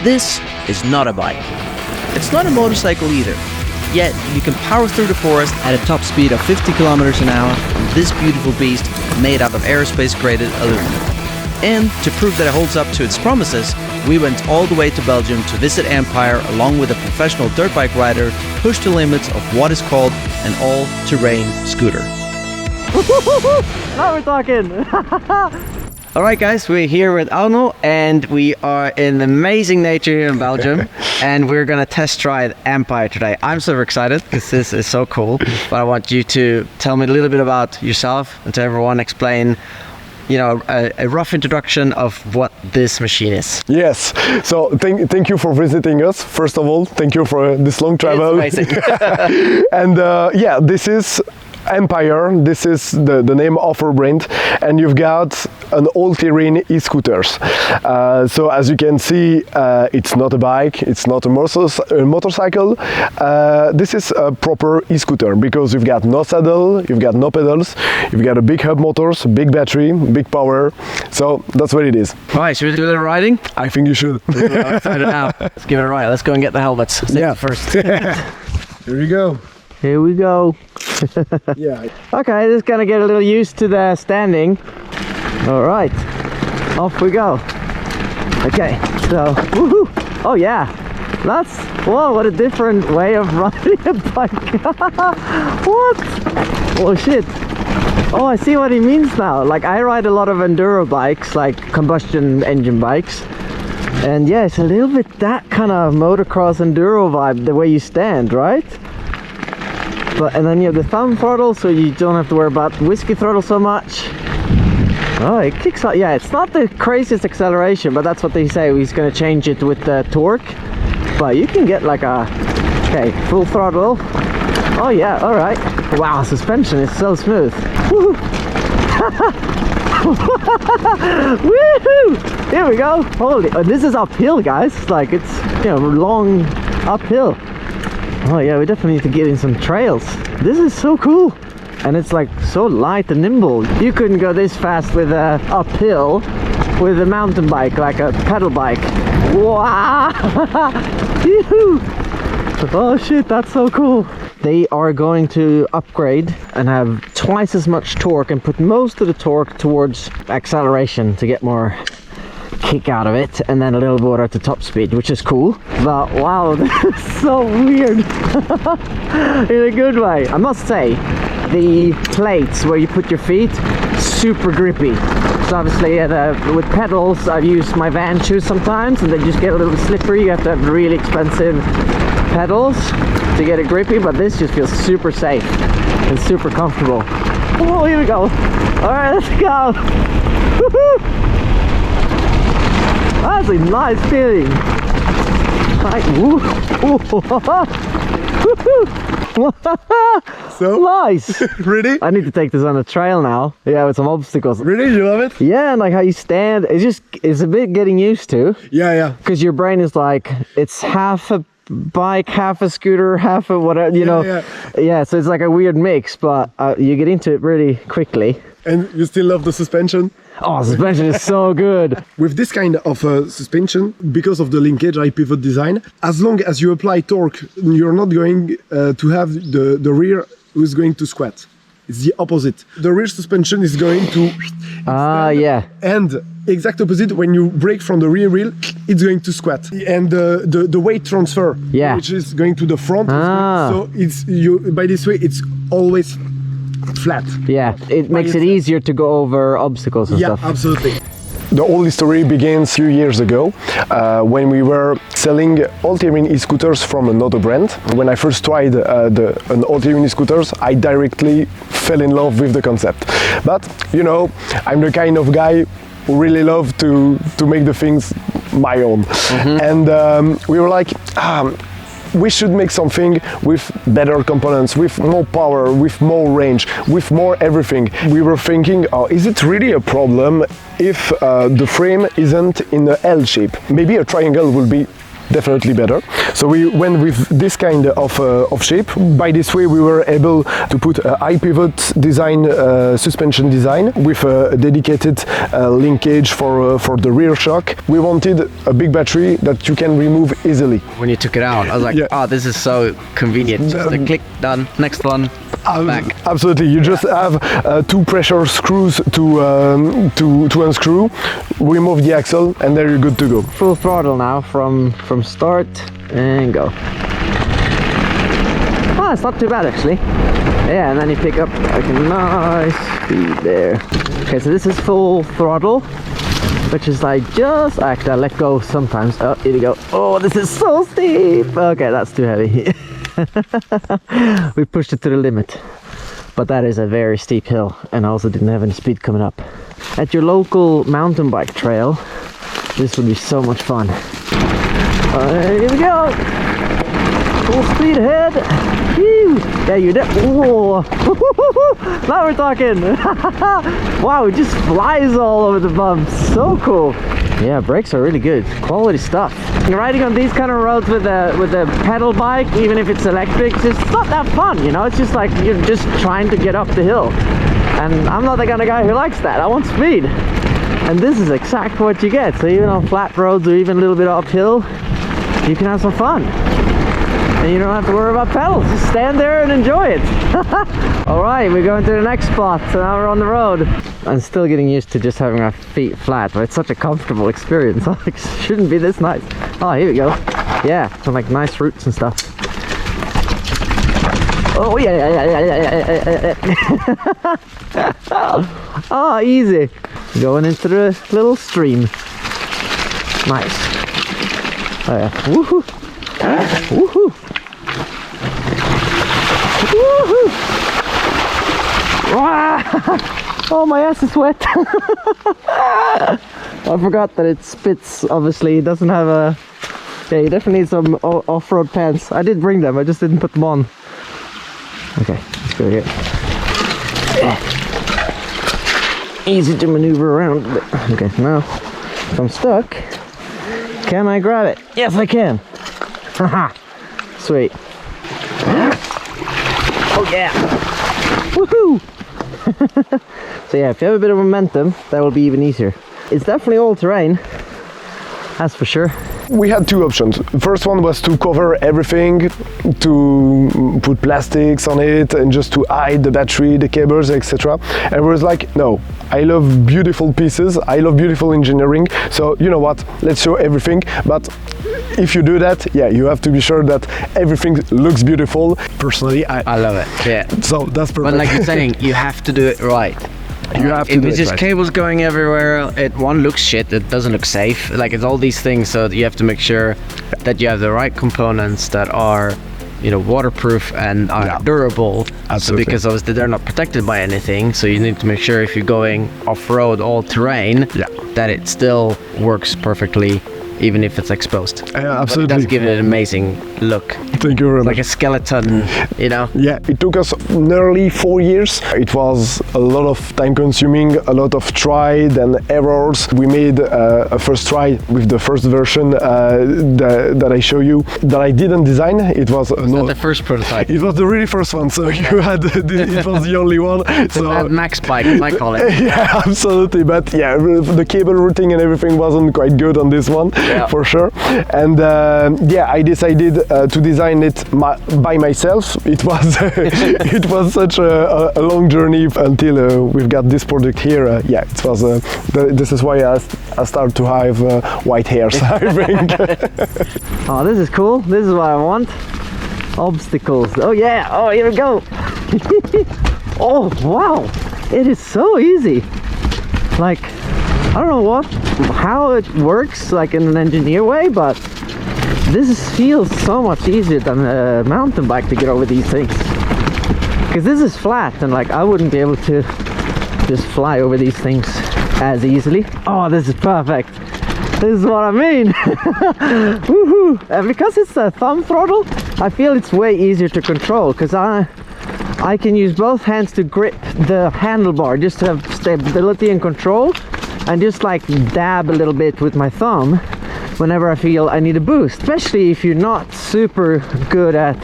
this is not a bike. It's not a motorcycle either. Yet, you can power through the forest at a top speed of 50 kilometers an hour on this beautiful beast made out of aerospace-graded aluminum. And to prove that it holds up to its promises, we went all the way to Belgium to visit AMPYRE along with a professional dirt bike rider to push the limits of what is called an all-terrain scooter. Now we're talking! Alright guys, we're here with Arno and we are in amazing nature here in Belgium and we're gonna test ride AMPYRE today. I'm super excited because this is so cool, but I want you to tell me a little bit about yourself and to everyone explain, you know, a rough introduction of what this machine is. Yes, so thank you for visiting us. First of all, thank you for this long travel. It's amazing. And yeah, this is AMPYRE. This is the name of our brand, and you've got an all-terrain e-scooters. So as you can see, it's not a bike, it's not a motorcycle. This is a proper e-scooter because you've got no saddle, you've got no pedals, you've got a big hub motors, big battery, big power. So that's what it is. Alright, should we do a little riding? I think you should. Let's give it a ride. Let's go and get the helmets. Yeah. First. Here you go. Here we go. Yeah. Okay, just gonna get a little used to the standing. All right, off we go. Okay, so, woohoo! Oh yeah, that's, whoa, what a different way of riding a bike. What? Oh shit. Oh, I see what he means now. Like, I ride a lot of enduro bikes, like combustion engine bikes. And yeah, it's a little bit that kind of motocross enduro vibe, the way you stand, right? But, and then you have the thumb throttle, so you don't have to worry about whiskey throttle so much. Oh, it kicks out. Yeah, it's not the craziest acceleration, but that's what they say. He's going to change it with the torque. But you can get like a, okay, full throttle. Oh yeah, all right. Wow, suspension is so smooth. Woohoo! Woohoo! Here we go. Holy, oh, this is uphill, guys. Like, it's, you know, long uphill. Oh yeah, we definitely need to get in some trails. This is so cool. And it's like so light and nimble. You couldn't go this fast with a uphill with a mountain bike, like a pedal bike. Wow! Oh shit, that's so cool. They are going to upgrade and have twice as much torque and put most of the torque towards acceleration to get more kick out of it, and then a little bit at the top speed, which is cool. But wow, this is so weird. In a good way. I must say, the plates where you put your feet, super grippy. So obviously with pedals, I've used my van shoes sometimes and they just get a little slippery. You have to have really expensive pedals to get it grippy, but this just feels super safe and super comfortable. Oh, here we go. All right, let's go. Woohoo! That's a nice feeling. Like, woo. So nice. Ready? I need to take this on a trail now. Yeah, with some obstacles. Really? You love it? Yeah, and like how you stand, it's a bit getting used to. Yeah, yeah. Because your brain is like, it's half a bike, half a scooter, half a whatever, you know. Yeah, so it's like a weird mix, but you get into it really quickly. And you still love the suspension? Oh, suspension is so good. With this kind of suspension, because of the linkage pivot design, as long as you apply torque, you're not going to have the rear who's going to squat. It's the opposite. The rear suspension is going to yeah. And exact opposite, when you brake from the rear wheel, it's going to squat. And the weight transfer, which is going to the front, so it's by this way it's always flat. Yeah, it makes it easier to go over obstacles and stuff. Yeah, absolutely. The whole history begins a few years ago when we were selling all-terrain e-scooters from another brand. When I first tried an all-terrain e-scooters, I directly fell in love with the concept. But, you know, I'm the kind of guy who really love to make the things my own. And we were like, we should make something with better components, with more power, with more range, with more everything. We were thinking, is it really a problem if the frame isn't in a L shape? Maybe a triangle will be definitely better. So we went with this kind of shape. By this way we were able to put a high pivot design, suspension design with a dedicated linkage for the rear shock. We wanted a big battery that you can remove easily. When you took it out, I was like, Yeah. oh, this is so convenient. Just a click, done. Next one, back. Absolutely, you just have 2 pressure screws to unscrew, remove the axle, and there you're good to go. Full throttle now from start and go. Oh, it's not too bad actually. Yeah, and then you pick up like a nice speed there. Okay, so this is full throttle, which is like just actually I let go sometimes. Oh, here we go. Oh, this is so steep. Okay, that's too heavy. We pushed it to the limit, but that is a very steep hill, and I also didn't have any speed coming up. At your local mountain bike trail, this would be so much fun. Here we go. Full speed ahead. Whew. Yeah, you did. Whoa. Now we're talking. Wow, it just flies all over the bumps. So cool. Yeah, brakes are really good. Quality stuff. Riding on these kind of roads with a pedal bike, even if it's electric, it's just not that fun, you know? It's just like you're just trying to get up the hill. And I'm not the kind of guy who likes that. I want speed. And this is exactly what you get. So even on flat roads or even a little bit uphill, you can have some fun. And you don't have to worry about pedals. Just stand there and enjoy it. All right, we're going to the next spot. So now we're on the road. I'm still getting used to just having my feet flat, but it's such a comfortable experience. Like, it shouldn't be this nice. Oh, here we go. Yeah, some like nice roots and stuff. Oh yeah. Oh, easy. Going into the little stream. Nice. Oh yeah. Woohoo! Woohoo! Woohoo! Oh, my ass is wet. I forgot that it spits. Obviously, it doesn't have a. Yeah, you definitely need some off-road pants. I did bring them. I just didn't put them on. Okay, let's go here. Easy to maneuver around. Okay, now if I'm stuck, can I grab it? Yes, I can. Haha, sweet. Oh yeah! Woohoo! So yeah, if you have a bit of momentum, that will be even easier. It's definitely all terrain, that's for sure. We had 2 options. First one was to cover everything, to put plastics on it and just to hide the battery, the cables, etc. And we was like, no, I love beautiful pieces, I love beautiful engineering, so you know what, let's show everything. But if you do that, yeah, you have to be sure that everything looks beautiful. Personally, I love it, yeah. So that's perfect. But like you're saying, you have to do it right. You have to if do it's it just right. cables going everywhere, it looks shit, it doesn't look safe. Like, it's all these things, so you have to make sure that you have the right components that are, you know, waterproof and are durable. Absolutely. So, because obviously they're not protected by anything, so you need to make sure if you're going off-road all terrain, that it still works perfectly, even if it's exposed. Absolutely. But it does give it an amazing look. Thank you very much. Like a skeleton, you know? Yeah, it took us nearly 4 years. It was a lot of time consuming, a lot of tried and errors. We made a first try with the first version that I show you, that I didn't design. It was the first prototype. It was the really first one, so you had it was the only one. So Mad Max bike, as I call it. Yeah, absolutely. But yeah, the cable routing and everything wasn't quite good on this one, for sure. And yeah, I decided to design it by myself. It was it was such a long journey until we've got this product here. Yeah, it was. This is why I started to have white hairs, I think. Oh, this is cool. This is what I want. Obstacles. Oh yeah. Oh, here we go. Oh wow, it is so easy. Like, I don't know how it works, like in an engineer way, but this feels so much easier than a mountain bike to get over these things. Because this is flat, and like I wouldn't be able to just fly over these things as easily. Oh, this is perfect. This is what I mean. Woohoo! And because it's a thumb throttle, I feel it's way easier to control, because I can use both hands to grip the handlebar just to have stability and control, and just like dab a little bit with my thumb whenever I feel I need a boost, especially if you're not super good at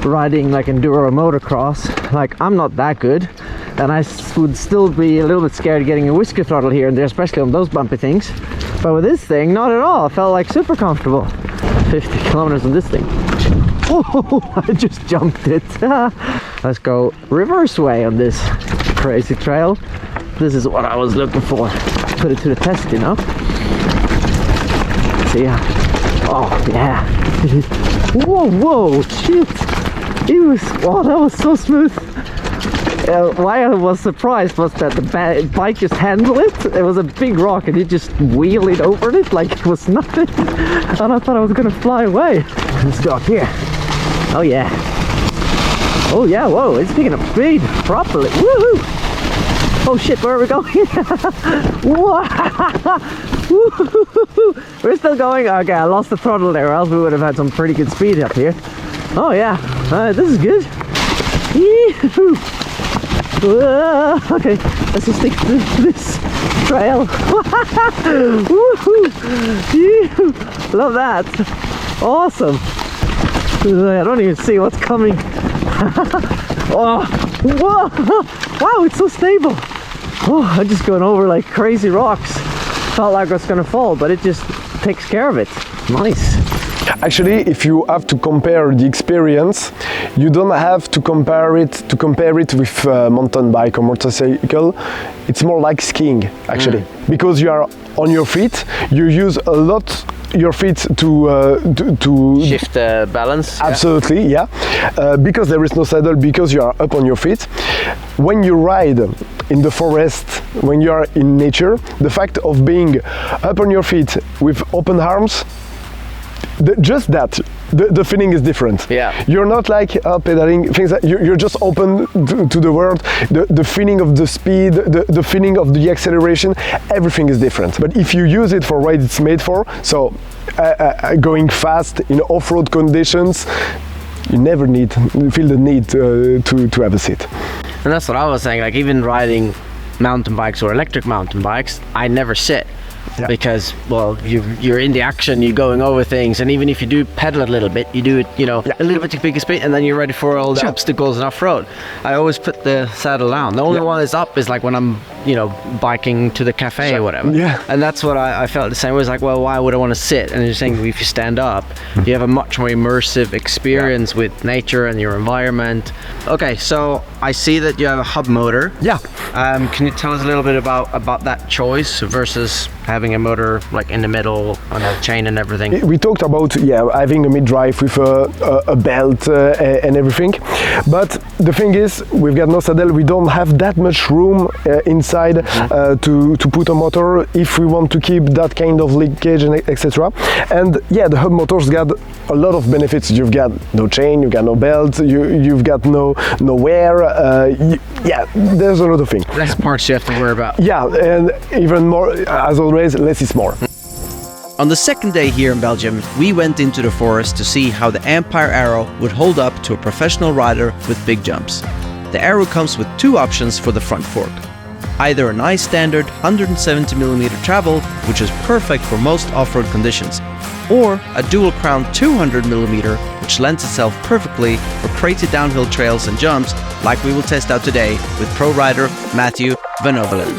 riding like enduro motocross. Like, I'm not that good, and I would still be a little bit scared getting a whisker throttle here and there, especially on those bumpy things. But with this thing, not at all. I felt like super comfortable. 50 kilometers on this thing. Oh, I just jumped it. Let's go reverse way on this crazy trail. This is what I was looking for. Put it to the test, you know. See ya. Oh yeah. Whoa, whoa, shit. It was, wow, that was so smooth. Why I was surprised was that the bike just handled it. It was a big rock and it just wheeled over it like it was nothing. And I thought I was gonna fly away. Let's go up here. Oh yeah. Oh yeah, whoa, it's picking up speed properly. Woohoo! Oh shit, where are we going? We're still going. Okay, I lost the throttle there, or else we would have had some pretty good speed up here. Oh yeah, this is good. Yee-hoo. Okay, let's just stick to this trail. Woohoo! Love that. Awesome. I don't even see what's coming. Oh, whoa! Wow, it's so stable. Oh, I'm just going over like crazy rocks. Felt like I was gonna fall, but it just takes care of it. Nice. Actually, if you have to compare the experience, you don't have to compare it with mountain bike or motorcycle. It's more like skiing, actually, because you are on your feet. You use a lot your feet to shift the balance. Absolutely, yeah. Because there is no saddle, because you are up on your feet. When you ride in the forest, when you are in nature, the fact of being up on your feet with open arms, just that, the feeling is different. Yeah. You're not like pedaling things that you're just open to the world. The feeling of the speed, the feeling of the acceleration, everything is different. But if you use it for what it's made for, so going fast in off-road conditions, you never feel the need to have a seat. And that's what I was saying, like even riding mountain bikes or electric mountain bikes, I never sit. Yeah. Because, well, you're in the action, you're going over things, and even if you do pedal a little bit, you do it, you know, a little bit to bigger speed, and then you're ready for all the obstacles and off-road. I always put the saddle down. The only one that's up is like when I'm, you know, biking to the cafe or whatever. Yeah. And that's what I felt the same way. It was like, well, why would I want to sit? And you're saying if you stand up, you have a much more immersive experience with nature and your environment. Okay, so I see that you have a hub motor. Yeah. Can you tell us a little bit about that choice versus having a motor like in the middle on a chain and everything? We talked about having a mid-drive with a belt and everything, but the thing is we've got no saddle. We don't have that much room inside to put a motor if we want to keep that kind of linkage and etc. And yeah, the hub motor's got a lot of benefits. You've got no chain, you've got no belt, you've got no wear. Yeah, there's a lot of things. Less parts you have to worry about. Yeah, and even more, as always, less is more. On the second day here in Belgium, we went into the forest to see how the AMPYRE Aero would hold up to a professional rider with big jumps. The Aero comes with two options for the front fork. Either a nice standard 170mm travel, which is perfect for most off-road conditions, or a dual crown 200mm, which lends itself perfectly for crazy downhill trails and jumps, like we will test out today with pro rider Matthew Van Ovelen.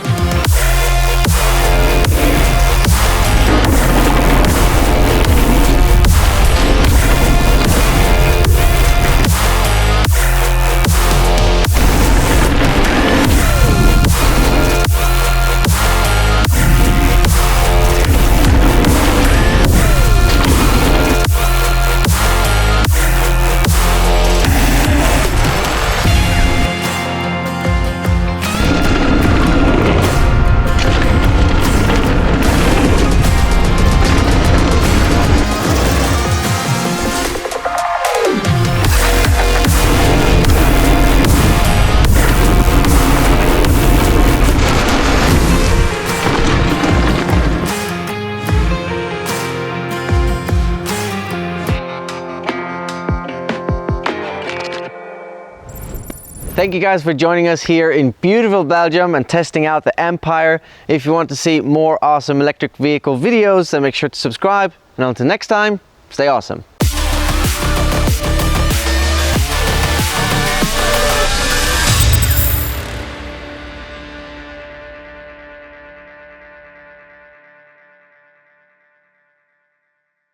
Thank you guys for joining us here in beautiful Belgium and testing out the AMPYRE. If you want to see more awesome electric vehicle videos, then make sure to subscribe. And until next time, stay awesome.